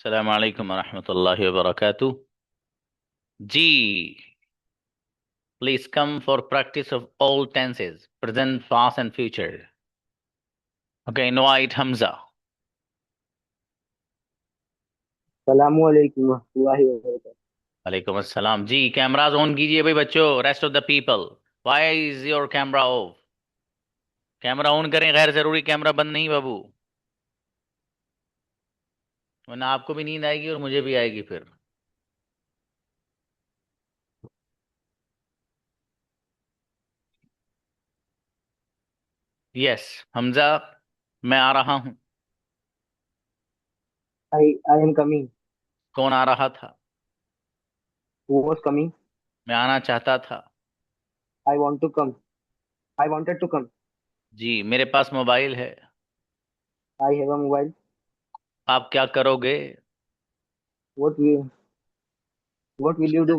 अस्सलाम वालेकुम वरहमतुल्लाहि वबरकातुह। जी, please come for practice of all tenses, present, past and future. Okay, invite Hamza. सलामुअलैकुम वरहमतुल्लाहि वबरकातुहू। वालेकुम अस्सलाम। जी, कैमरास ऑन कीजिए भाई बच्चों। Rest of the people, why is your camera off? Camera on करें, गैर जरूरी कैमरा बंद नहीं बाबू, वरना आपको भी नींद आएगी और मुझे भी आएगी फिर। यस हमजा, मैं आ रहा हूँ। I am coming. कौन आ रहा था? Who was coming? मैं आना चाहता था। I want to come. I wanted to come. जी, मेरे पास मोबाइल है। I have a mobile. आप क्या करोगे? What we what will you do?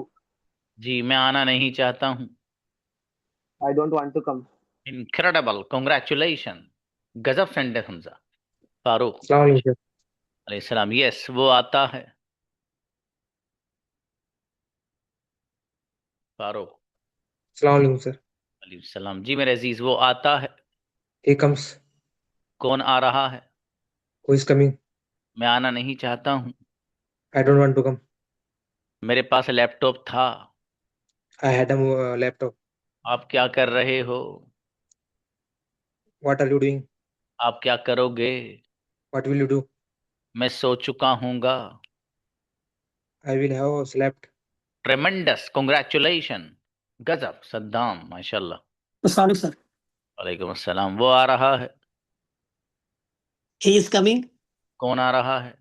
जी, मैं आना नहीं चाहता हूँ। I don't want to come. Incredible, congratulation. गजब सेंटेंस हमजा। फारूक अस्सलाम वालेकुम सर। अलैहिस्सलाम, यस वो आता है। फारूक अस्सलाम वालेकुम सर। अलैहिस्सलाम, जी मेरे अजीज वो आता है। He comes. कौन आ रहा है? Who is coming. मैं आना नहीं चाहता हूँ। I don't want to come. मेरे पास लैपटॉप था। I had a laptop. आप क्या कर रहे हो? What are you doing. आप क्या करोगे? What will you do. मैं सो चुका हूँगा। I will have slept. Tremendous, congratulation. गजब सद्दाम, माशाल्लाह। Sorry, sir. वालेकुम अस्सलाम, वो आ रहा है। He is coming. कौन आ रहा है?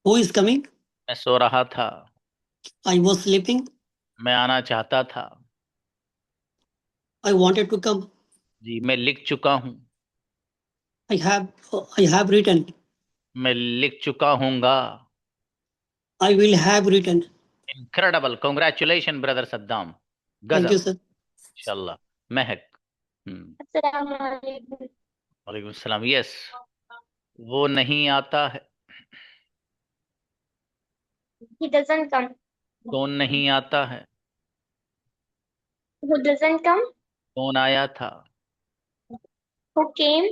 Who is coming? मैं सो रहा था। I was sleeping. मैं आना चाहता था। I wanted to come. जी, मैं लिख चुका हूँ। I have written. मैं लिख चुका हूँगा। I will have written. Incredible, congratulation brother Saddam. Thank you, गजब, sir. इंशाल्लाह। महक। हम्म। Assalamualaikum. वालेकुम सलाम, यस वो नहीं आता है। He doesn't come. कौन नहीं आता है? Who doesn't come? कौन आया था? Who came?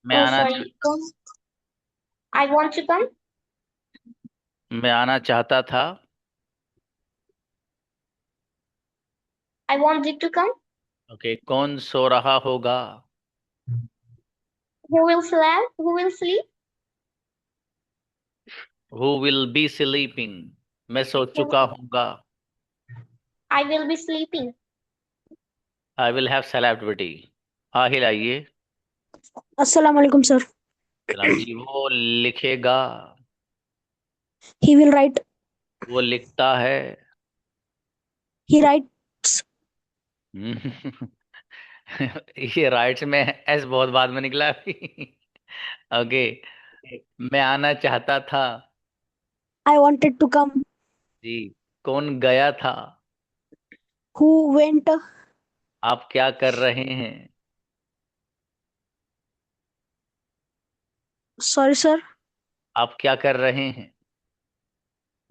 मैं Oh, आना sorry. I want to come. मैं आना चाहता था। I wanted to come. Okay, कौन सो रहा होगा? Who will sleep? Who will sleep? Who will be sleeping? मैं सो चुका हूँगा। I will be sleeping. I will have slept बेटी। आहिल आइए। अस्सलाम वालेकुम सर। सलाम जी, वो लिखेगा। He will write. वो लिखता है। He writes. ये राइट्स में एस बहुत बाद में निकला अभी। ओके, मैं आना चाहता था। I wanted to come. जी, कौन गया था? Who went? आप क्या कर रहे हैं? Sorry, sir. आप क्या कर रहे हैं?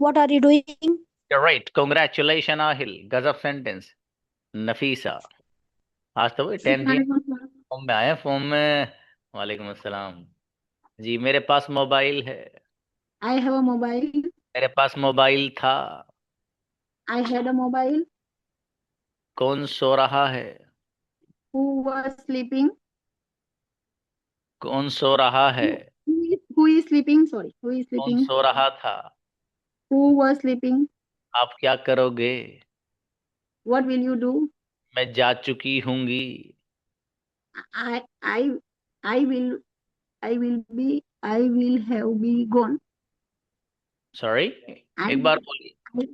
What are you doing? Right, congratulation Aahil, गजब सेंटेंस। नफीसा, आज तो वही 10 पी फॉर्म में आए, फॉर्म में। वालेकुम अस्सलाम। जी, मेरे पास मोबाइल है। I have a mobile. मेरे पास मोबाइल था। I had a mobile. कौन सो रहा है? Who was sleeping? कौन सो रहा है? Who is sleeping? Sorry. Who is कौन sleeping? सो रहा था? Who was sleeping? आप क्या करोगे? What will you do? मैं जा चुकी हूँगी। I I I will I will have be gone. Sorry, I, एक बार बोलिए। I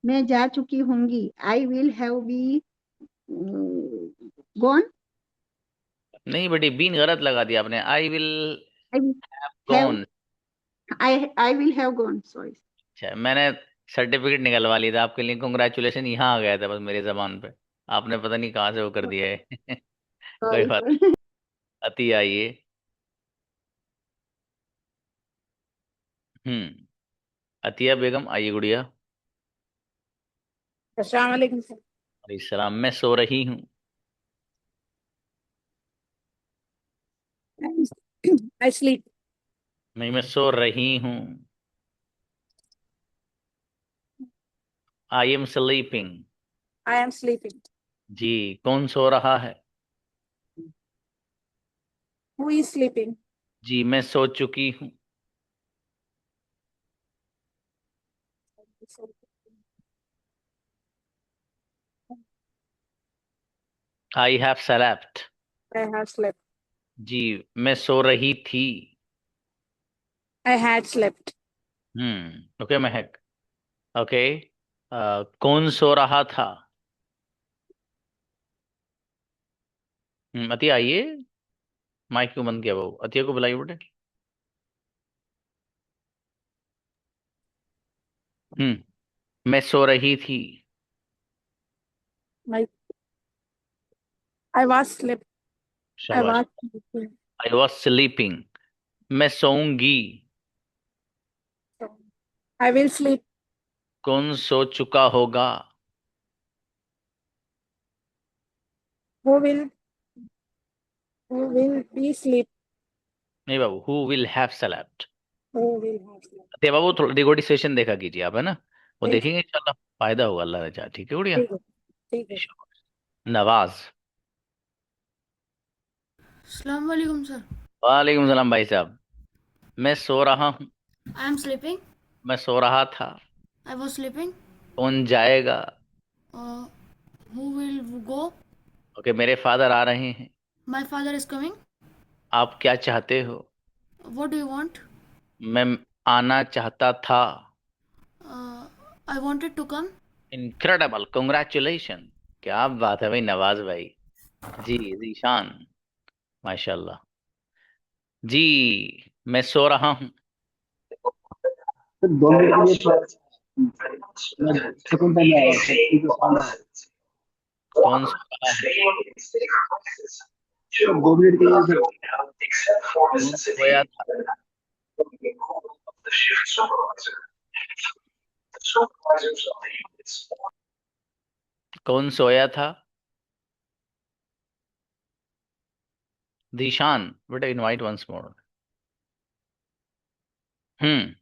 मैं जा चुकी होंगी. I will have be gone. नहीं बेटी, बीन गलत लगा दिया आपने। I will I will have gone. I will have gone. Sorry. अच्छा, मैंने सर्टिफिकेट निकलवा लिया था आपके लिए। कंग्रेचुलेशन यहाँ आ गया था बस मेरी जबान पे। आपने पता नहीं कहाँ से वो कर दिया है। कोई Sorry. बात। Sorry. अति आइए। अतिया बेगम आइए गुड़िया। अस्सलाम वालेकुम सर। वालेकुम सलाम। मैं सो रही हूँ। I sleep. नहीं, मैं सो रही हूँ। I am sleeping. I am sleeping. जी। कौन सो रहा है? Who is sleeping? जी, मैं सो चुकी हूँ। I have slept. I have slept. जी, मैं सो रही थी। I had slept. Okay Mehak. Okay. कौन सो रहा था? अतिया आइए। माइक क्यों बंद किया? वो अतिया को बुलाइए बेटे। मैं सो रही थी। My I was sleep. I शाबाश। Was sleeping. I was sleeping. मैं सोऊंगी। I will sleep. कौन सो चुका होगा? Who will be sleep. नहीं बाबू, who will have slept. Who will have sleep. Atiya बाबू थोड़ा डिगोडी सेशन देखा कीजिए आप, है ना? वो ठीक देखेंगे इंशाल्लाह। फायदा होगा, अल्लाह ने चाहा। ठीक है गुड़िया। ठीक है ठीक है। नवाज। अस्सलाम वालेकुम सर। वालेकुम सलाम भाई साहब। मैं सो रहा हूँ। I am sleeping. मैं सो रहा था। I was sleeping. कौन जाएगा? Who will go? ओके, मेरे फादर आ रहे हैं। My father is coming. आप क्या चाहते हो? What do you want? मैं आना चाहता था। I wanted to come. Incredible, congratulation. क्या बात है भाई नवाज भाई। जी जीशान। माशाल्लाह। जी, मैं सो रहा हूँ। सर 2 मिनट के लिए मैं सेकंड टाइम आया सर, ठीक है आना है। कौन सो रहा है? सर 2 मिनट के लिए सर। कौन सोया था? कौन सोया था? दीशान बेटा, इनवाइट वंस मोर। हम्म।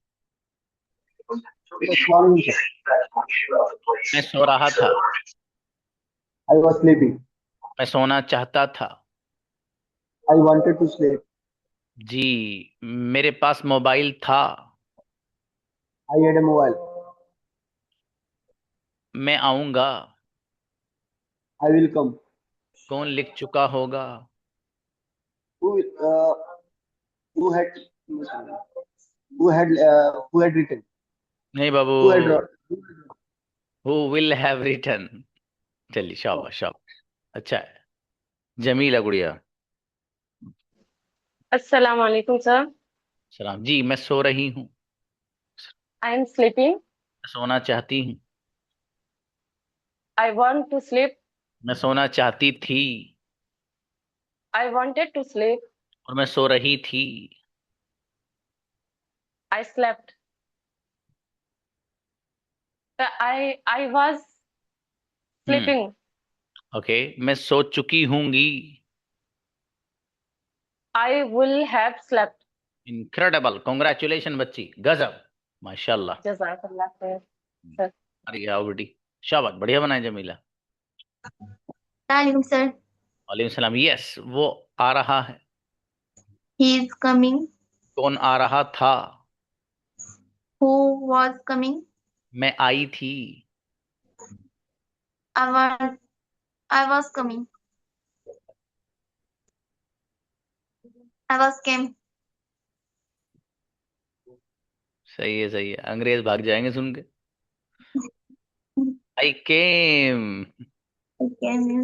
मैं सो रहा था। I was sleeping. मैं सोना चाहता था। I wanted to sleep. जी, मेरे पास मोबाइल था। I had a mobile. मैं आऊंगा। I will come. कौन लिख चुका होगा? Who who had who had written. नहीं बाबू। Who had who will have written. चलिए, शाबाश शाबाश। अच्छा है। जमीला गुड़िया। अस्सलाम वालेकुम सर। सलाम। जी, मैं सो रही हूँ। I am sleeping. सोना चाहती हूँ। I want to sleep. मैं सोना चाहती थी। I wanted to sleep. और मैं सो रही थी। I slept. I was hmm. Sleeping. Okay, मैं सो चुकी हूँगी। I will have slept. Incredible, congratulation बच्ची, गजब। माशाल्लाह। जज़ाकल्लाह खैर सर। अरे आओ बेटी। शाबाश, बढ़िया बनाए जमीला। Salim sir, वालेकुम सलाम। यस, वो आ रहा है। he is coming. कौन आ रहा था? Who was coming? मैं आई थी। I was, I was coming. I was came. सही है सही है, अंग्रेज भाग जाएंगे सुन के। आई केम। I came.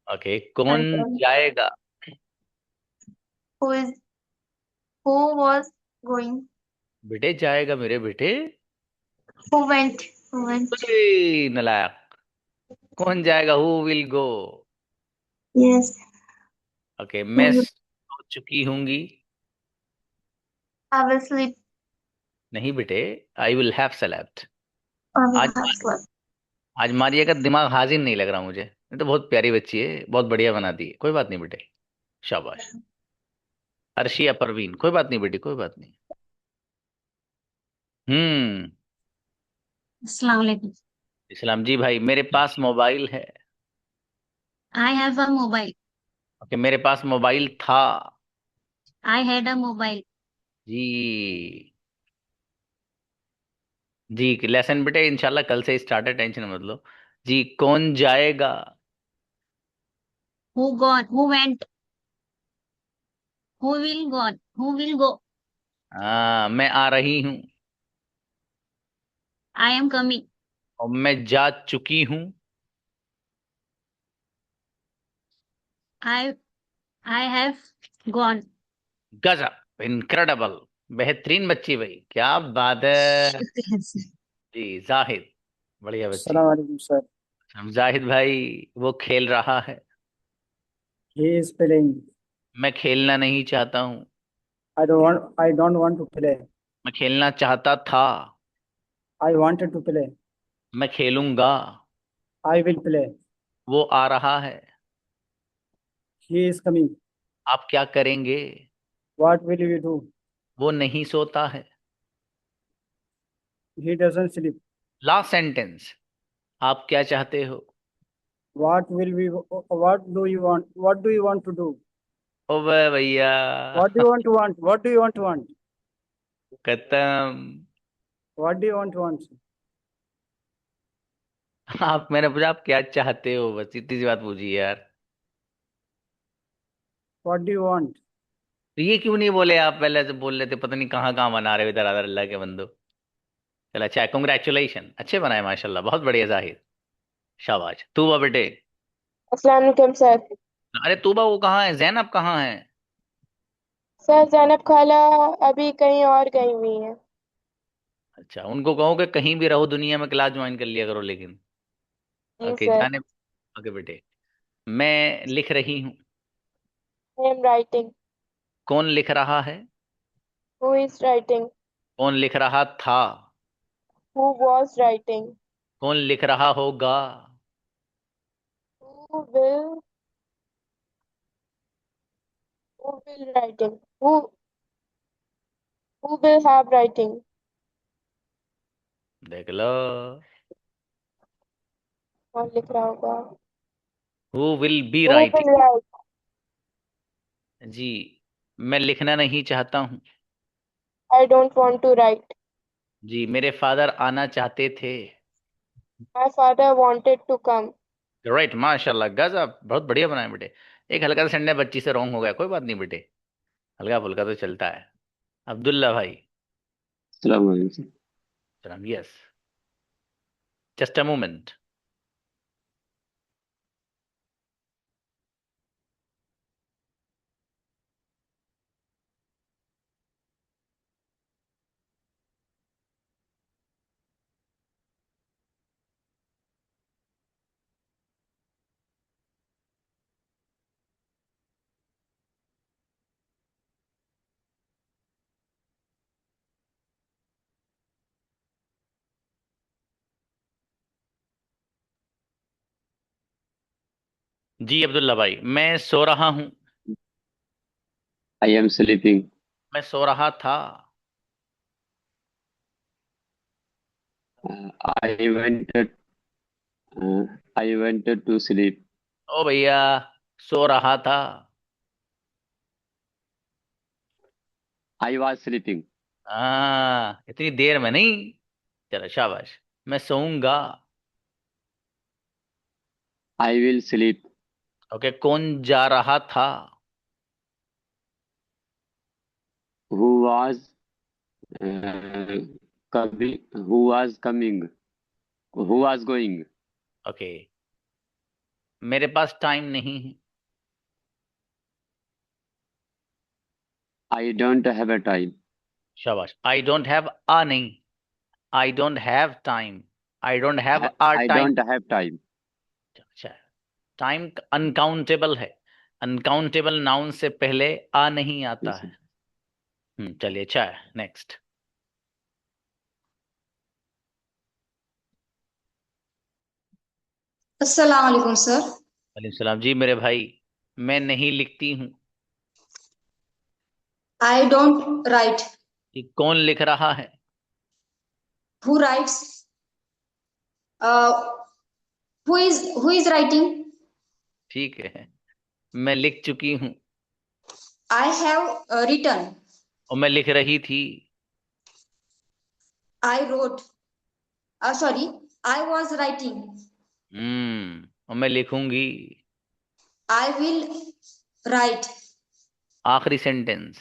ओके, I कौन came. जाएगा? Who is, who was going? बेटे जाएगा मेरे बेटे। Who went? Who went? ओए, नालायक। कौन जाएगा? Who will go? Yes. Okay, Who मैं will, सो चुकी हूंगी। I will sleep. नहीं बेटे, आई will have select. I will आज have slept. आज मारिया का दिमाग हाजिर नहीं लग रहा मुझे। ये तो बहुत प्यारी बच्ची है, बहुत बढ़िया बनाती है। कोई बात नहीं बेटे, शाबाश। अर्शिया परवीन, कोई बात नहीं बेटी, कोई बात नहीं। हम्म। Assalamu alaikum. इस्लाम जी भाई, मेरे पास मोबाइल है। I have a mobile. Okay, मेरे पास मोबाइल था। I had a mobile. जी जी, लेसन बेटे इंशाल्लाह कल से स्टार्ट है, टेंशन मत लो। जी, कौन जाएगा? Who gone? Who went? Who will gone? Who will go? हाँ, मैं आ रही हूँ। I am coming. और मैं जा चुकी हूँ। I have gone. गजब, इनक्रेडिबल, बेहतरीन बच्ची भाई, क्या बात है। जी जाहिद, बढ़िया बच्ची। अस्सलाम वालेकुम सर। हम जाहिद भाई, वो खेल रहा है। He is playing. मैं खेलना नहीं चाहता हूँ। I don't want to play. मैं खेलना चाहता था। I wanted to play. मैं खेलूंगा। I will play. वो आ रहा है। He is coming. आप क्या करेंगे? What will you do? वो नहीं सोता है। He doesn't sleep. Last sentence, आप क्या चाहते हो? What do you want? What do you want to do? ओ भैया, What do you want to want? What do you want to want? खत्म। What do you want to want? आप, मैंने पूछा आप क्या चाहते हो, बस इतनी सी बात पूछी यार। What do you want? तो ये क्यों नहीं बोले आप? पहले से बोल लेते, पता नहीं कहाँ कहाँ बना रहे हो इधर उधर, अल्लाह के बंदो। चलो अच्छा, कॉन्ग्रेचुलेशन, अच्छे बनाए माशाल्लाह, बहुत बढ़िया जाहिर, शाबाश। तूबा बेटे। अस्सलाम वालेकुम सर। अरे तूबा, वो कहाँ है? जैनब कहाँ है? सर जैनब खाला अभी कहीं और गई हुई है। अच्छा, उनको कहो कि कहीं भी रहो दुनिया में क्लास ज्वाइन कर लिया करो, लेकिन जी ओके सर। जाने। ओके बेटे, मैं लिख रही हूँ। I am writing. कौन लिख रहा है? Who is writing? कौन लिख रहा था? Who was writing? कौन लिख रहा होगा? Who will who will writing? Who will have writing? देख लो। कौन लिख रहा होगा? Who will be who writing. Will write? जी, मैं लिखना नहीं चाहता हूँ। I don't want to write. जी, मेरे फादर आना चाहते थे। My father wanted to come. Right, माशाल्लाह, गजब, बहुत बढ़िया बनाए बेटे। एक हल्का सा संडे बच्ची से रॉन्ग हो गया, कोई बात नहीं बेटे, हल्का फुल्का तो चलता है। अब्दुल्ला भाई। अस्सलाम वालेकुम। सलाम, यस, जस्ट अ मोमेंट। जी अब्दुल्ला भाई, मैं सो रहा हूँ। I am sleeping. मैं सो रहा था। Uh, I wanted I wanted to sleep. ओ भैया, सो रहा था। I was sleeping. इतनी देर में नहीं। चलो शाबाश, मैं सोऊंगा। I will sleep. ओके, कौन जा रहा था? Who was uh, coming? Who was coming? Who was going? Okay, मेरे पास टाइम नहीं है। I don't have a time. शाबाश, आई डोंट हैव आ नहीं, I don't have time, I don't have a I time. don't have time. अच्छा, time uncountable है, uncountable noun से पहले आ नहीं आता Yes, है। चलिए, अच्छा है, नेक्स्ट। अस्सलाम वालेकुम सर। वालेकुम सलाम जी मेरे भाई। मैं नहीं लिखती हूँ। I don't write. ये कौन लिख रहा है? Who writes? Who is writing? ठीक है। मैं लिख चुकी हूँ। I have written. और मैं लिख रही थी। I wrote. Sorry, I was writing. और मैं लिखूंगी। I will write. आखिरी सेंटेंस।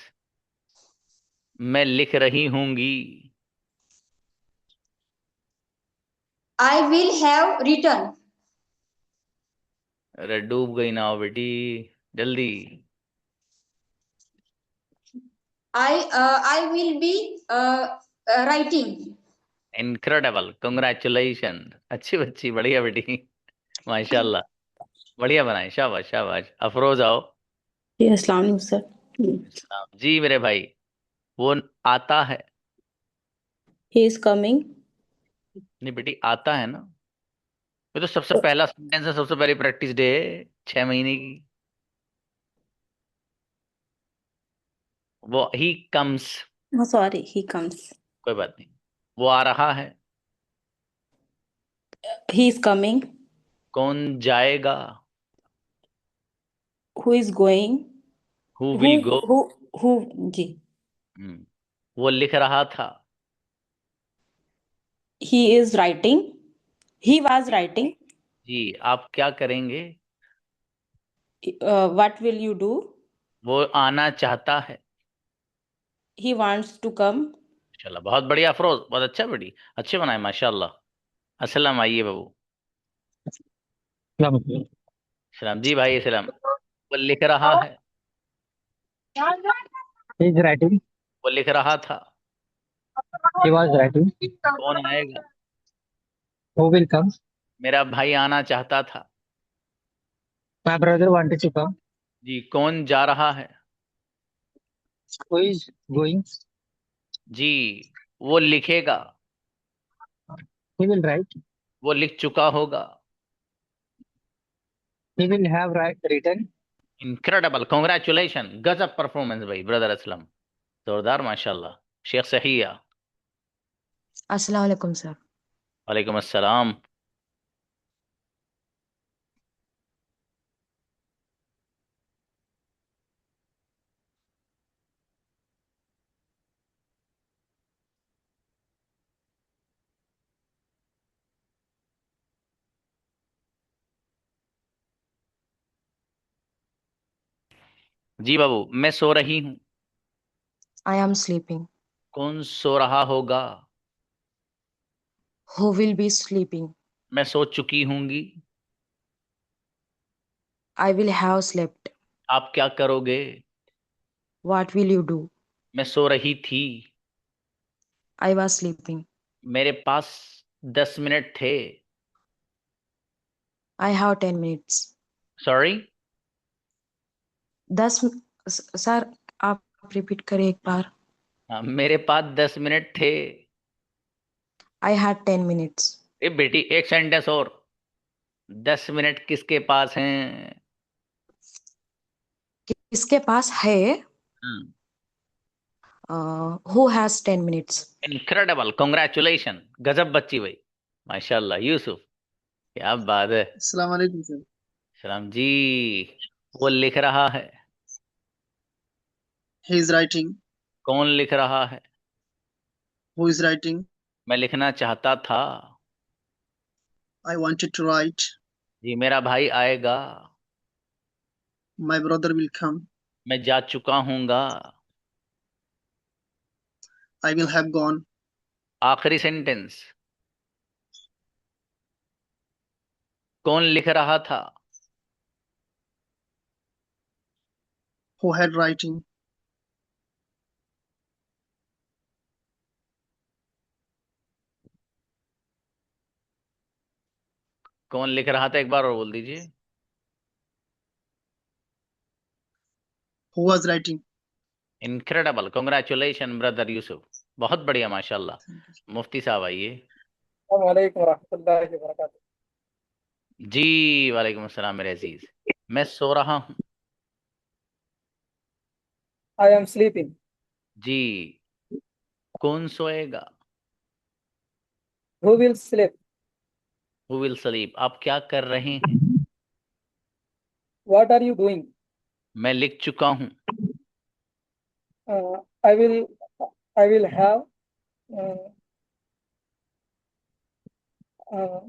मैं लिख रही हूंगी। I will have written. अरे डूब गई ना हो बेटी, जल्दी। I will be writing. Incredible, congratulation. अच्छी बच्ची, बढ़िया बेटी। माशाल्लाह, बढ़िया बनाए, शाबाश शाबाश। अफरोज आओ। जी अस्सलाम वालेकुम सर। जी मेरे भाई, वो आता है। He is coming. नहीं बेटी, आता है ना। ये तो सबसे पहला सेंटेंस है, सबसे पहली प्रैक्टिस डे है 6 महीने की। वो he comes. Sorry, he comes. कोई बात नहीं। वो आ रहा है। He is coming. कौन जाएगा? Who is going. Who who will go. Who who जी। वो लिख रहा था। He is writing. He was writing. जी, आप क्या करेंगे? What will you do. वो आना चाहता है। He wants to come. माशाल्लाह, बहुत बढ़िया अफरोज, बहुत अच्छा बेटी, अच्छे बनाए माशाल्लाह। अस्सलाम, आइए बाबू। सलाम जी भाई, सलाम। वो लिख रहा है। He is writing. वो लिख रहा था। He was writing. कौन आएगा? Who will come? मेरा भाई आना चाहता था। My brother wanted to come. जी, कौन जा रहा है? Who is going? जी, वो लिखेगा। He will write. वो लिख चुका होगा। He will have written. Incredible, congratulation, गजब परफॉर्मेंस भाई ब्रदर असलम, जोरदार माशाल्लाह। शेख सहिया। अस्सलाम वालेकुम सर। वालेकुम अस्सलाम। जी बाबू, मैं सो रही हूँ। I am sleeping. कौन सो रहा होगा? Who will be sleeping? मैं सो चुकी हूंगी। I will have slept. आप क्या करोगे? What will you do? मैं सो रही थी। I was sleeping. मेरे पास 10 मिनट थे। I have 10 minutes. Sorry. 10। Sir आप रिपीट करें एक बार। मेरे पास 10 मिनट थे। I had 10 minutes. ए बेटी, एक सेंटेंस और। 10 मिनट किसके पास हैं? किसके पास है? Who has 10 minutes? Incredible, congratulation, गजब बच्ची भाई, माशाल्लाह। यूसुफ, क्या बात है। अस्सलाम वालेकुम सर। सलाम जी। वो लिख रहा है। He is writing. कौन लिख रहा है? Who is writing? मैं लिखना चाहता था। I wanted to write. जी, मेरा भाई आएगा। My brother will come. मैं जा चुका हूँगा। I will have gone. आखिरी सेंटेंस। कौन लिख रहा था? Who had writing? कौन लिख रहा था, एक बार और बोल दीजिए। Who was writing? Incredible, congratulation brother Yusuf, बहुत बढ़िया माशाल्लाह। मुफ्ती साहब आइए। अस्सलाम वालेकुम रहमतुल्लाहि व बरकातुहू। जी वालेकुम अस्सलाम मेरे अजीज। मैं सो रहा हूँ। I am sleeping. जी। कौन सोएगा? Who will sleep? Who will sleep. आप क्या कर रहे हैं? What are you doing? मैं लिख चुका हूँ। Uh, I will I will have uh, uh,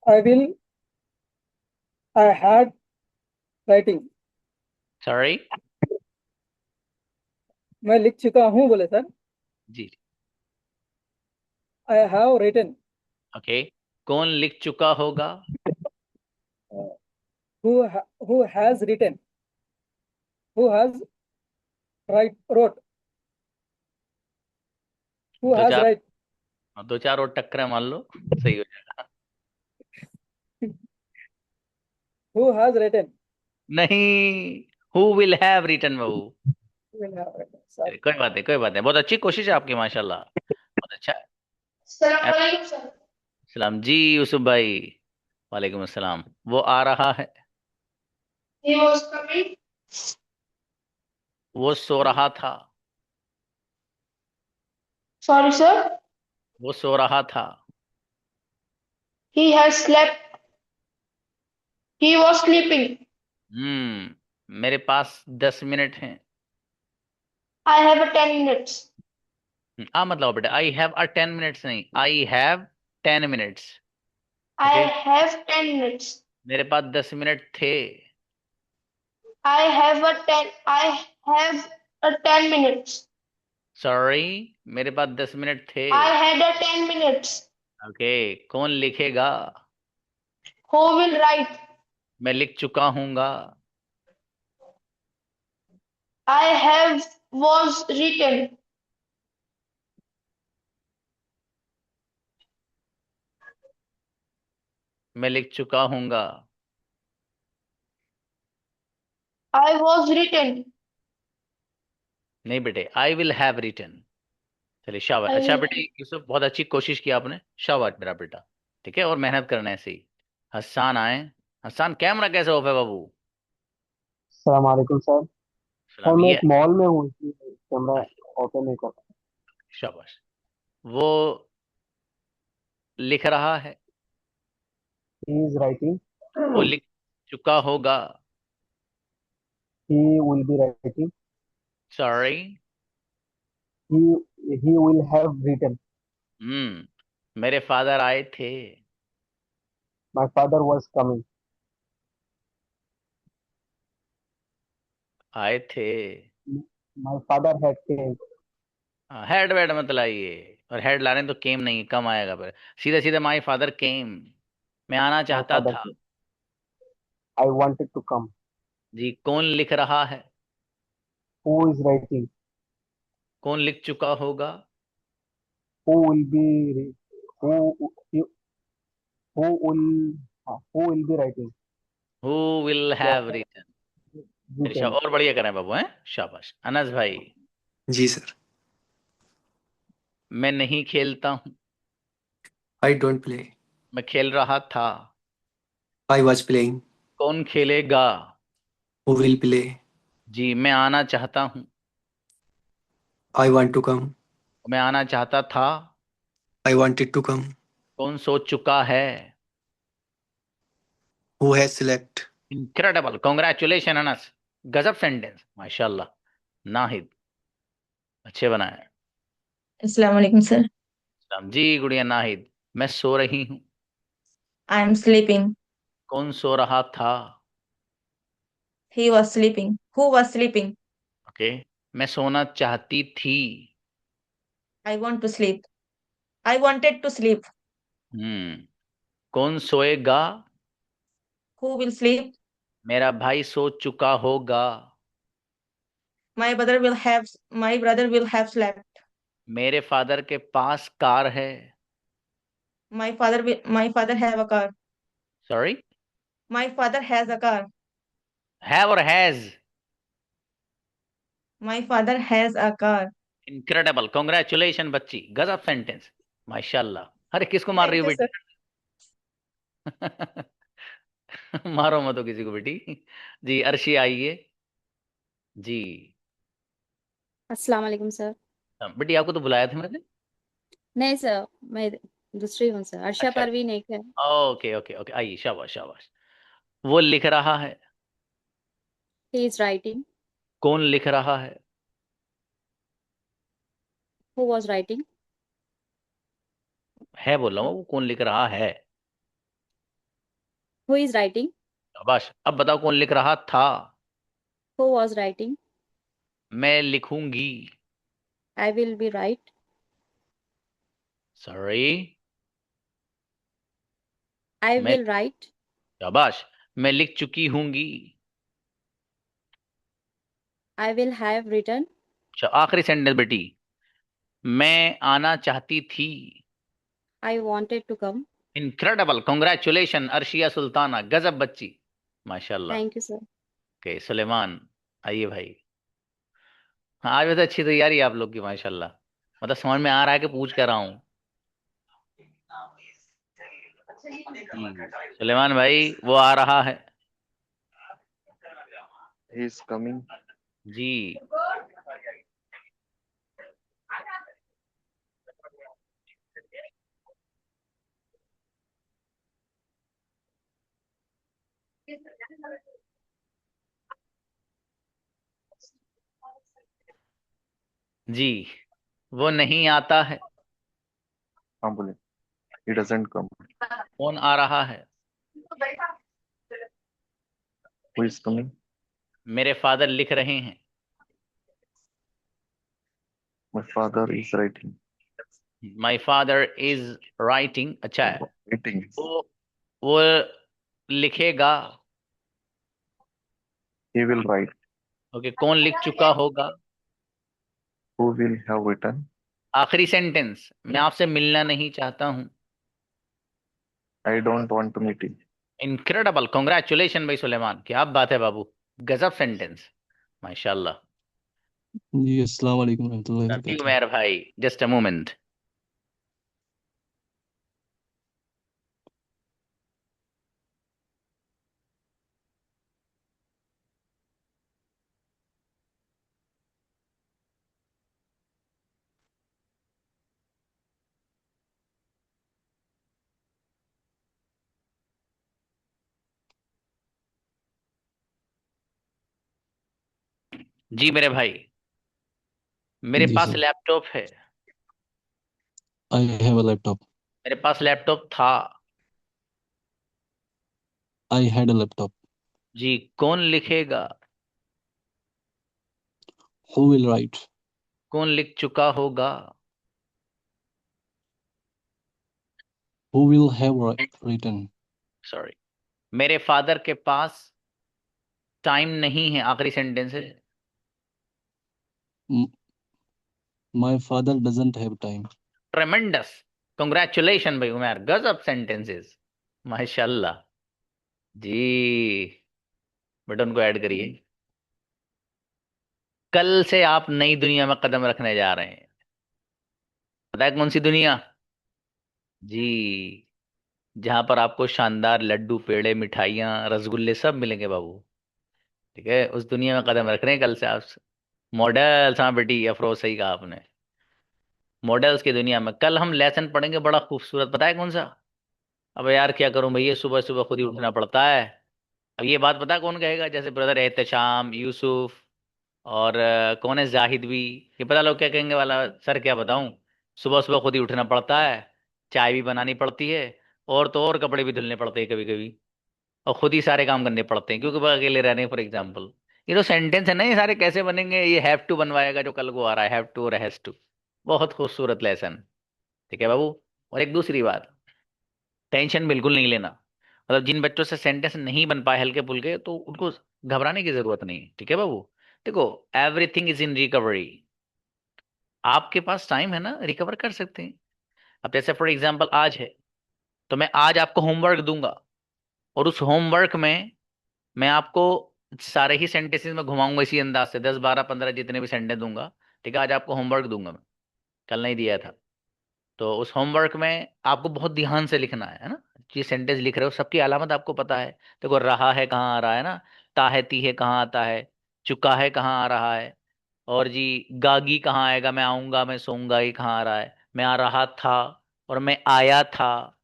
I had writing. Sorry. मैं लिख चुका हूँ बोले सर। जी। I have written. ओके। कौन लिख चुका होगा? Uh, who has written? Who has wrote? Who दो has चार write? दो चार और टक्कर मान लो, सही हो जाएगा। Who has written? नहीं, हु विल हैव रिटन बाबू। Will have written. Sorry. कोई बात नहीं, कोई बात नहीं, बहुत अच्छी कोशिश है आपकी माशाल्लाह, बहुत अच्छा है। Assalamualaikum sir. सलाम जी यूसुफ भाई। वालेकुम अस्सलाम। वो आ रहा है। He was coming. वो सो रहा था। Sorry sir. वो सो रहा था। He has slept. He was sleeping. मेरे पास 10 मिनट हैं। I have a 10 minutes. मतलब बेटा, आई हैव 10 मिनट्स नहीं, आई have 10 minutes. I okay. have 10 minutes. मेरे पास 10 मिनट थे। I have a 10 minutes. Sorry, मेरे पास 10 मिनट थे। I had a 10 minutes. Okay. कौन लिखेगा? Who will write? मैं लिख चुका हूँगा। I have was written. मैं लिख चुका हूँगा। I was written. नहीं बेटे, आई विल हैव रिटन। चलिए शाबाश, I अच्छा will. बेटे यूसुफ, बहुत अच्छी कोशिश की आपने, शाबाश मेरा बेटा। ठीक है, और मेहनत करना ऐसे ही। हसन आए। हसन, कैमरा कैसे ऑफ है बाबू? सलाम वालेकुम सर। सर सलाम। मैं ये एक मॉल में हूँ, इसलिए कैमरा ओपन नहीं कर रहा। शाबाश। वो लिख रहा है। He is writing. वो लिख चुका होगा। He will be writing. Sorry. He will have written. मेरे फादर आए थे। My father was coming. आए थे। My father had came. हेड वेड मत लाइए, और हेड लाने तो केम नहीं, कम आएगा, पर सीधे सीधे माई फादर केम। मैं आना My चाहता father था। came. I wanted to come. जी। कौन लिख रहा है? Who is writing? कौन लिख चुका होगा? Who will be who who who will be writing? Who will have written. अच्छा, Written. और बढ़िया करें बाबू, हैं, शाबाश। अनस भाई। जी सर। मैं नहीं खेलता हूँ। I don't play. मैं खेल रहा था। I was playing. कौन खेलेगा? Who will play? जी। मैं आना चाहता हूँ। I want to come. मैं आना चाहता था। I wanted to come. कौन सो चुका है? Who has slept? Incredible, congratulation Anas, गजब सेंटेंस माशाल्लाह। नाहिद, अच्छे बनाए। Assalamu alaikum, sir. सलाम जी गुड़िया नाहिद। मैं सो रही हूँ। I am sleeping. कौन सो रहा था? He was sleeping. Who was sleeping? Okay. मैं सोना चाहती थी। I want to sleep. I wanted to sleep. हम्म। कौन सोएगा? Who will sleep? मेरा भाई सो चुका होगा। My brother will have slept. मेरे फादर के पास कार है। My father have a car. Sorry. My father has a car. Have और has? My father has a car. Incredible, congratulation बच्ची, गजब सेंटेंस माशाल्लाह। अरे किसको मार रही थैंक हो यू सर। बेटी? मारो मत हो किसी को बेटी। जी अर्शी आइए। जी अस्सलाम वालेकुम सर। बेटी आपको तो बुलाया था मैंने। नहीं सर, मैं दूसरी हूँ सर, अर्षा अच्छा परवीन एक है। ओके ओके ओके आइए शाबाश शाबाश। वो लिख रहा है। He is writing. कौन लिख रहा है? Who was writing. है बोल रहा हूँ वो कौन लिख रहा है। Who is writing. शाबाश अब बताओ कौन लिख रहा था। Who was writing. मैं लिखूंगी। I will be write. Sorry. I मैं विल राइट। शाबाश मैं लिख चुकी हूंगी। I will have written. आखिरी सेंटेंस बेटी। मैं आना चाहती थी। I wanted to come. Incredible congratulation Arshia Sultana गजब बच्ची। माशाल्लाह। Thank you sir. Okay Suleman आइए भाई। हाँ आज वैसे अच्छी तैयारी है आप लोग की माशाल्लाह। मतलब समझ में आ रहा है कि पूछ कर रहा हूँ। सुलेमान भाई वो आ रहा है। He is coming. जी जी वो नहीं आता है। हाँ बोले. He doesn't come. कौन आ रहा है? Who is coming? मेरे फादर लिख रहे हैं। My father is writing. My father is writing. अच्छा है। Waiting. वो लिखेगा। He will write. ओके कौन लिख चुका होगा? Who will have written? आखिरी सेंटेंस मैं आपसे मिलना नहीं चाहता हूं। I don't want to meet him. Incredible congratulation भाई सुलेमान क्या बात है बाबू। गजब सेंटेंस माशाल्लाह। जी अस्सलाम वालेकुम रहमतुल्लाहि व लव यू बरकातुहू। मेहर भाई जस्ट अ मोमेंट। जी मेरे भाई मेरे जी पास सर। लैपटॉप है। I have a laptop. मेरे पास लैपटॉप था। I had a laptop. जी कौन लिखेगा? Who will write. कौन लिख चुका होगा? Who will have written. Sorry. मेरे फादर के पास टाइम नहीं है। आखिरी सेंटेंस है। My father doesn't have time. Tremendous congratulation भाई उमर गजब सेंटेंसेस माशाल्लाह। जी बेटा उनको ऐड करिए। कल से आप नई दुनिया में कदम रखने जा रहे हैं। पता है कौन सी दुनिया? जी जहां पर आपको शानदार लड्डू पेड़े मिठाइयाँ रसगुल्ले सब मिलेंगे बाबू। ठीक है उस दुनिया में कदम रख रहे हैं कल से आप। मॉडल्स हाँ बेटी अफरोज सही कहा आपने। मॉडल्स की दुनिया में कल हम लेसन पढ़ेंगे बड़ा खूबसूरत। पता है कौन सा? अब यार क्या करूं भैया सुबह सुबह खुद ही उठना पड़ता है। अब ये बात पता कौन कहेगा? जैसे ब्रदर एहतशाम यूसुफ और कौन है जाहिद भी। ये पता लोग क्या कहेंगे वाला सर क्या बताऊं। सुबह सुबह खुद ही उठना पड़ता है। चाय भी बनानी पड़ती है। और तो और कपड़े भी धुलने पड़ते हैं कभी कभी। और खुद ही सारे काम करने पड़ते हैं क्योंकि वो अकेले रहने फॉर एग्जाम्पल। ये जो सेंटेंस है ना ये सारे कैसे बनेंगे? ये हैव टू बनवाएगा जो कल को आ रहा है। हैव टू और हैज टू। बहुत खूबसूरत लेसन। ठीक है बाबू। और एक दूसरी बात टेंशन बिल्कुल नहीं लेना। मतलब जिन बच्चों से सेंटेंस नहीं बन पाए हल्के फुल्के तो उनको घबराने की जरूरत नहीं है। ठीक है बाबू। देखो एवरीथिंग इज इन रिकवरी। आपके पास टाइम है ना रिकवर कर सकते हैं। अब जैसे फॉर एग्जाम्पल आज है तो मैं आज आपको होमवर्क दूंगा। और उस होमवर्क में मैं आपको सारे ही सेंटेंसेस में घुमाऊंगा इसी अंदाज से 10 12 15 जितने भी सेंटेंस दूंगा। ठीक है आज आपको होमवर्क दूंगा मैं। कल नहीं दिया था। तो उस होमवर्क में आपको बहुत ध्यान से लिखना है ना। ये सेंटेंस लिख रहे हो, सबकी अलामत आपको पता है। देखो, रहा है कहाँ आ रहा है ना, ता है ती है कहाँ आता है, चुका है कहाँ आ रहा है, और जी गागी कहाँ आएगा, मैं आऊंगा मैं सोऊंगा ये कहाँ आ रहा है, मैं आ रहा था और मैं आया था,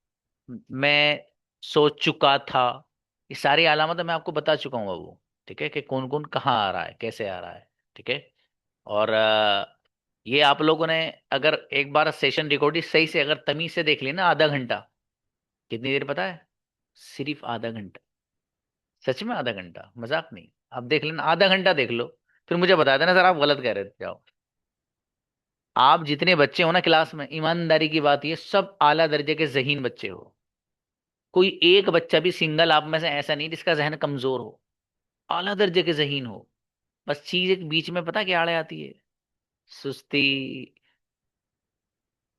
मैं सो चुका था। ये सारी अलामत मैं आपको बता चुका हूँ बाबू। ठीक है, कि कौन कौन कहाँ आ रहा है, कैसे आ रहा है। ठीक है। और ये आप लोगों ने अगर एक बार सेशन रिकॉर्डिंग सही से अगर तमीज से देख ली ना, आधा घंटा, कितनी देर पता है? सिर्फ आधा घंटा। सच में आधा घंटा, मजाक नहीं। आप देख लेना, आधा घंटा देख लो, फिर मुझे बता देना सर आप गलत कह रहे थे। जाओ, आप जितने बच्चे हो ना क्लास में, ईमानदारी की बात ये सब आला दर्जे के ज़हीन बच्चे हो। कोई एक बच्चा भी सिंगल आप में से ऐसा नहीं जिसका जहन कमजोर हो, आला दर्जे के ज़हीन हो। बस चीज एक बीच में पता क्या आड़े आती है? सुस्ती।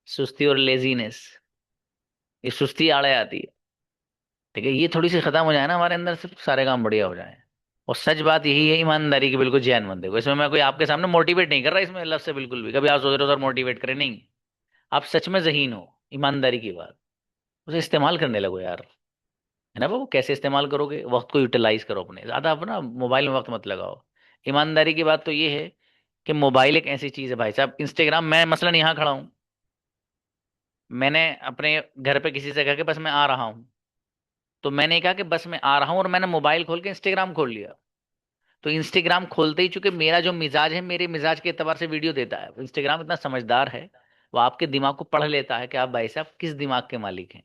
सुस्ती और लेजीनेस, ये सुस्ती आड़े आती है। ठीक है, ये थोड़ी सी खत्म हो जाए ना हमारे अंदर से, तो सारे काम बढ़िया हो जाए। और सच बात यही है, ईमानदारी की बिल्कुल जैन बंदे को। इसमें मैं कोई आपके सामने मोटिवेट नहीं कर रहा, इसमें लफ्ज से बिल्कुल भी। कभी आप सोच रहे हो सर मोटिवेट करें, नहीं। आप सच में ज़हीन हो, ईमानदारी की बात, उसे इस्तेमाल करने लगो यार। है ना बाबू? कैसे इस्तेमाल करोगे? वक्त को यूटिलाइज करो अपने, ज़्यादा अपना मोबाइल में वक्त मत लगाओ। ईमानदारी की बात तो ये है कि मोबाइल एक ऐसी चीज़ है भाई साहब, इंस्टाग्राम, मैं मसलन यहाँ खड़ा हूँ, मैंने अपने घर पे किसी से कहा कि बस मैं आ रहा हूँ, तो मैंने कहा कि बस मैं आ रहा हूँ, और मैंने मोबाइल खोल के इंस्टाग्राम खोल लिया। तो इंस्टाग्राम खोलते ही, चूंकि मेरा जो मिजाज है, मेरे मिजाज के एतबार से वीडियो देता है। इंस्टाग्राम इतना समझदार है, वो आपके दिमाग को पढ़ लेता है कि आप भाई साहब किस दिमाग के मालिक हैं।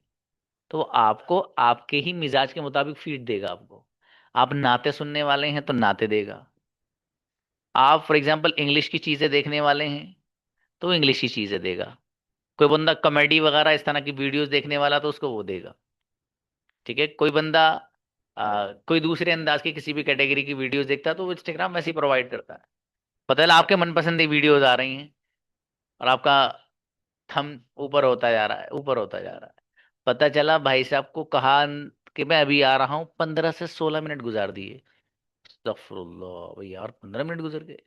तो वो आपको आपके ही मिजाज के मुताबिक फीड देगा आपको। आप नाते सुनने वाले हैं तो नाते देगा। आप फॉर एग्जाम्पल इंग्लिश की चीजें देखने वाले हैं तो इंग्लिश की चीजें देगा। कोई बंदा कॉमेडी वगैरह इस तरह की वीडियोस देखने वाला तो उसको वो देगा। ठीक है। कोई बंदा कोई दूसरे अंदाज की किसी भी कैटेगरी की वीडियोस देखता है तो वो इंस्टाग्राम वैसे ही प्रोवाइड करता है। पता है आपके मनपसंद वीडियोस आ रही हैं, और आपका थंब ऊपर होता जा रहा है, ऊपर होता जा रहा है। पता चला भाई साहब को कहा कि मैं अभी आ रहा हूँ, 15 से 16 मिनट गुजार दिए। अस्तगफुरुल्लाह भाई यार, 15 मिनट गुजर गए।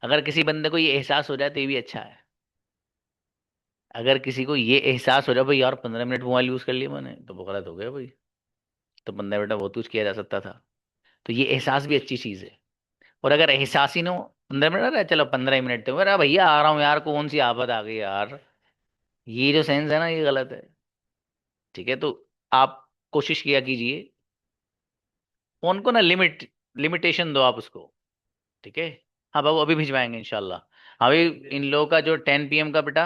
अगर किसी बंदे को ये एहसास हो जाए तो ये भी अच्छा है। अगर किसी को ये एहसास हो जाए भाई यार 15 मिनट मोबाइल यूज कर लिया मैंने, तो वो गलत हो गया भाई। तो 15 मिनट बहुत कुछ किया जा सकता था। तो ये एहसास भी अच्छी चीज है। और अगर एहसास ही ना हो, 15 मिनट, अरे चलो 15 ही मिनट थे, अरे भैया आ रहा हूँ यार, कौन सी आफत आ गई यार, ये जो सेंस है ना, ये गलत है। ठीक है। तो आप कोशिश किया कीजिए, फोन को ना लिमिटेशन दो आप उसको। ठीक है। हाँ बाबू, अभी भिजवाएंगे इंशाल्लाह। अभी इन लोगों का जो 10 PM का बेटा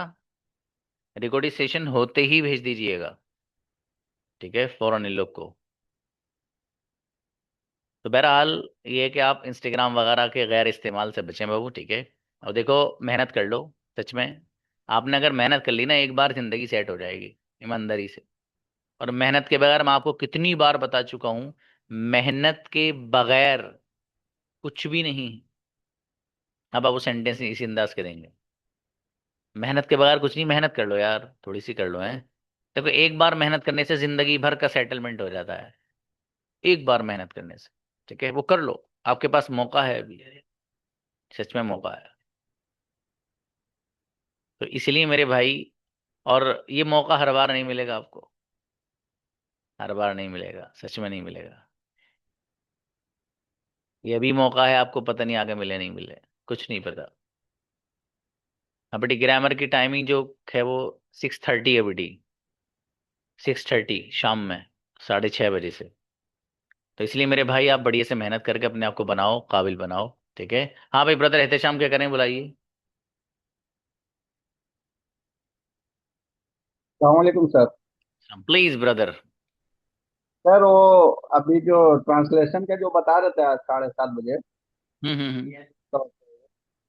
रिकॉर्डिंग सेशन होते ही भेज दीजिएगा। ठीक है, फौरन इन लोग को। तो बहरहाल ये है कि आप इंस्टाग्राम वगैरह के गैर इस्तेमाल से बचें बाबू। ठीक है। और देखो, मेहनत कर लो। सच में आपने अगर मेहनत कर ली ना, एक बार जिंदगी सेट हो जाएगी ईमानदारी से। और मेहनत के बगैर, मैं आपको कितनी बार बता चुका हूं, मेहनत के बगैर कुछ भी नहीं। अब आप वो सेंटेंस इसी अंदाज के देंगे, मेहनत के बगैर कुछ नहीं। मेहनत कर लो यार, थोड़ी सी कर लो है। देखो, एक बार मेहनत करने से जिंदगी भर का सेटलमेंट हो जाता है, एक बार मेहनत करने से। ठीक है, वो कर लो, आपके पास मौका है अभी, सच में मौका है। तो इसलिए मेरे भाई, और ये मौका हर बार नहीं मिलेगा आपको, हर बार नहीं मिलेगा, सच में नहीं मिलेगा। ये अभी मौका है आपको, पता नहीं आगे मिले नहीं मिले, कुछ नहीं पता। अब बेटी ग्रामर की टाइमिंग जो है वो 6:30 है बेटी, 6:30 शाम में, 6:30 बजे से। तो इसलिए मेरे भाई, आप बढ़िया से मेहनत करके अपने आप को बनाओ, काबिल बनाओ। ठीक है। हाँ भाई, ब्रदर एहतेशाम क्या करें, बुलाइए। सलामकुम सर। Please brother. सर वो अभी जो ट्रांसलेशन का जो बता रहे थे आज 7:30 बजे, हम्म। तो,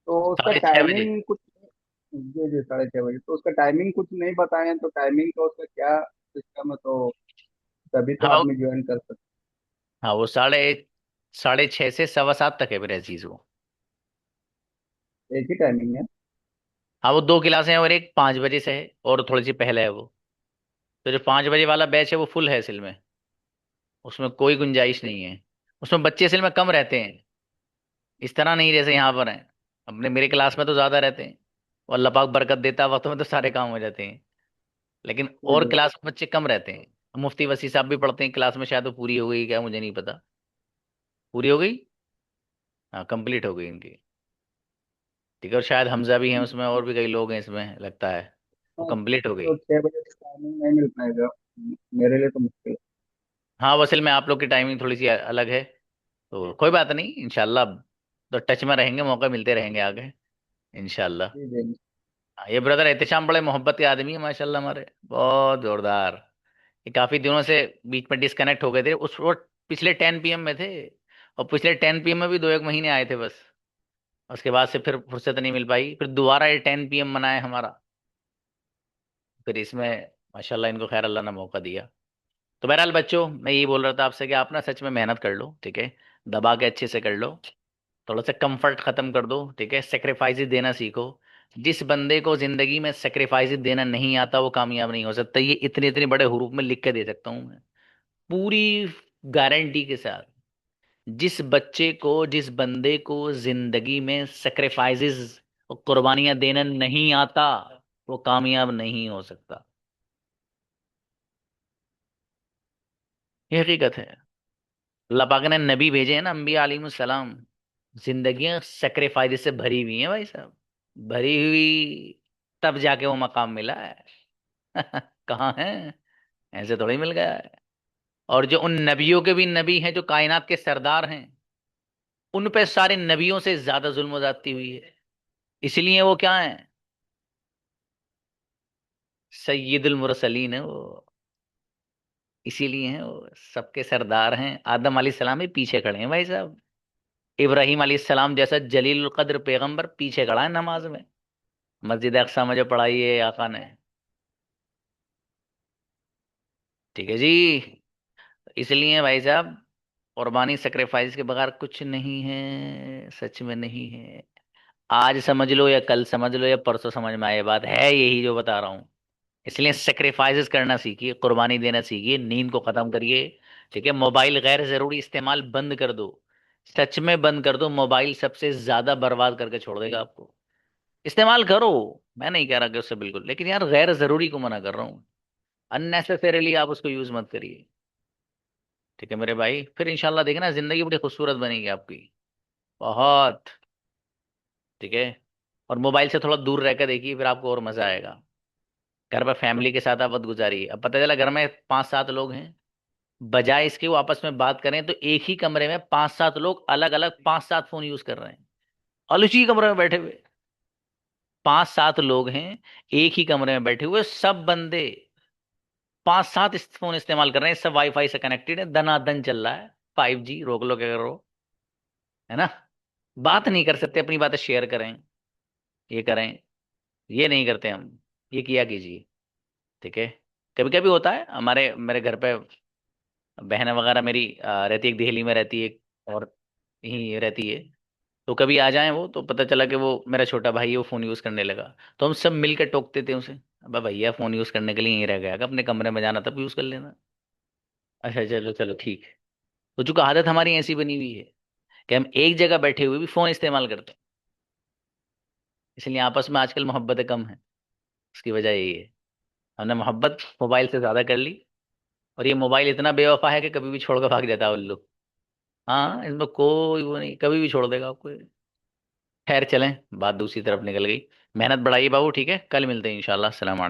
तो उसका 6:30 बजे। टाइमिंग कुछ, जी जी 6:30 बजे, तो उसका टाइमिंग कुछ नहीं बताए हैं, तो टाइमिंग का उसका क्या सिस्टम है, तो तभी तो हाँ बाबू, आदमी ज्वाइन कर सकते हाँ वो 6:30 से 7:15 तक है मेरे चीज वो। हैं। एक ही टाइमिंग है। हाँ, वो 2 क्लासें हैं, और एक 5 बजे से है, और थोड़ी सी पहले है वो। तो जो 5 बजे वाला बैच है वो फुल है असल में, उसमें कोई गुंजाइश नहीं है। उसमें बच्चे असल में कम रहते हैं, इस तरह नहीं जैसे यहाँ पर हैं। अपने मेरे क्लास में तो ज्यादा रहते हैं, और अल्लाह पाक बरकत देता है, वक्त में तो सारे काम हो जाते हैं। लेकिन जी और जी। क्लास में बच्चे कम रहते हैं। मुफ्ती वसी साहब भी पढ़ते हैं क्लास में, शायद वो पूरी हो गई क्या मुझे नहीं पता। पूरी हो गई? हाँ, कंप्लीट हो गई इनकी। ठीक है, और शायद हमजा भी है उसमें, और भी कई लोग हैं इसमें लगता है, वो हाँ, कंप्लीट हो गई। तो 6 बजे तक टाइमिंग नहीं मिल पाएगा, मेरे लिए तो मुश्किल है। हाँ, वो असल में आप लोग की टाइमिंग थोड़ी सी अलग है, तो कोई बात नहीं, इंशाल्लाह। तो टच में रहेंगे, मौके मिलते रहेंगे आगे, इंशाल्लाह। जी जी। हाँ, ये ब्रदर एहतिशाम बड़े मोहब्बत के आदमी है माशाल्लाह, हमारे बहुत जोरदार। ये काफी दिनों से बीच में डिस्कनेक्ट हो गए थे, उस वक्त पिछले 10 PM में थे, और पिछले 10 PM में भी 2 1 महीने आए थे बस। उसके बाद से फिर फुर्सत नहीं मिल पाई, फिर दोबारा ये 10 PM मनाए हमारा, फिर इसमें माशाल्लाह इनको खैर अल्लाह ने मौका दिया। तो बहरहाल बच्चों, मैं यही बोल रहा था आपसे कि आप ना सच में मेहनत कर लो, ठीक है, दबा के अच्छे से कर लो, थोड़ा सा कंफर्ट खत्म कर दो, ठीक है, सेक्रीफाइसेस देना सीखो। जिस बंदे को जिंदगी में सेक्रीफाइसेस देना नहीं आता वो कामयाब नहीं हो सकता, ये इतने इतने बड़े हरूफ में लिख के दे सकता हूँ मैं, पूरी गारंटी के साथ। जिस बंदे को जिंदगी में सेक्रीफाइसेस और कुर्बानियां देना नहीं आता, वो कामयाब नहीं हो सकता। ये हकीकत है। अल्लाह पाक ने नबी भेजे हैं ना, अंबिया अलैहिस्सलाम, जिंदगियां सेक्रीफाइस से भरी हुई हैं भाई साहब, भरी हुई, तब जाके वो मकाम मिला है। कहाँ है? ऐसे थोड़ी मिल गया है। और जो उन नबियों के भी नबी हैं, जो कायनात के सरदार हैं, उन पे सारे नबियों से ज्यादा जुल्म ज्यादती हुई है। इसलिए वो क्या है? सैयदुल मुरसलीन है वो, इसीलिए हैं वो, सबके सरदार हैं। आदम अलैहिस्सलाम भी पीछे खड़े हैं भाई साहब, इब्राहिम अलैहिस्सलाम जैसा जलील कद्र पैगंबर पीछे खड़ा है नमाज में, मस्जिद अक्सा में जो पढ़ाई है आका ने। ठीक है जी। इसलिए भाई साहब, कुर्बानी सेक्रीफाइस के बगैर कुछ नहीं है, सच में नहीं है। आज समझ लो या कल समझ लो या परसों समझ में आए, बात है यही जो बता रहा हूँ। इसलिए सेक्रीफाइसेस करना सीखिए, कुर्बानी देना सीखिए, नींद को खत्म करिए, ठीक है, मोबाइल गैर जरूरी इस्तेमाल बंद कर दो, सच में बंद कर दो। मोबाइल सबसे ज्यादा बर्बाद करके छोड़ देगा आपको। इस्तेमाल करो, मैं नहीं कह रहा कि उससे बिल्कुल, लेकिन यार गैर जरूरी को मना कर रहा हूँ। अननेसेसरीली आप उसको यूज मत करिए, ठीक है मेरे भाई। फिर इंशाल्लाह देखना जिंदगी बड़ी खूबसूरत बनेगी आपकी, बहुत। ठीक है। और मोबाइल से थोड़ा दूर रह कर देखिए, फिर आपको और मजा आएगा। घर पर फैमिली के साथ आप वक्त गुजारिए। अब पता चला घर में 5 7 लोग हैं, बजाय इसके वो आपस में बात करें, तो एक ही कमरे में 5 7 लोग अलग अलग 5 7 फोन यूज कर रहे हैं, और उसी कमरे में बैठे हुए। 5 7 लोग हैं, एक ही कमरे में बैठे हुए, सब बंदे 5 7 फोन इस्तेमाल कर रहे हैं, सब वाईफाई से कनेक्टेड है, दनादन चल रहा है। 5G रोक लो क्या करो, है ना। बात नहीं कर सकते, अपनी बातें शेयर करें, ये करें, ये नहीं करते हम, ये किया कीजिए, ठीक है। कभी कभी होता है, हमारे मेरे घर पे बहन वगैरह मेरी रहती है, एक दिल्ली में रहती है, एक और यहीं रहती है। तो कभी आ जाए वो, तो पता चला कि वो मेरा छोटा भाई है, वो फोन यूज करने लगा, तो हम सब मिलकर टोकते थे उसे, अब भैया फोन यूज करने के लिए यहीं रह गया, अपने कमरे में जाना तब यूज कर लेना। अच्छा चलो चलो ठीक है। तो चूंकि आदत हमारी ऐसी बनी हुई है कि हम एक जगह बैठे हुए भी फोन इस्तेमाल करते हैं, इसलिए आपस में आजकल मोहब्बतें कम हैं। उसकी वजह यही है, हमने मोहब्बत मोबाइल से ज्यादा कर ली, और ये मोबाइल इतना बेवफा है कि कभी भी छोड़ कर भाग जाता है उल्लू। हाँ, इसमें कोई वो नहीं, कभी भी छोड़ देगा आपको। खैर चलें, बात दूसरी तरफ निकल गई। मेहनत बढ़ाइए बाबू, ठीक है, कल मिलते हैं इंशाल्लाह। अस्सलाम वालेकुम।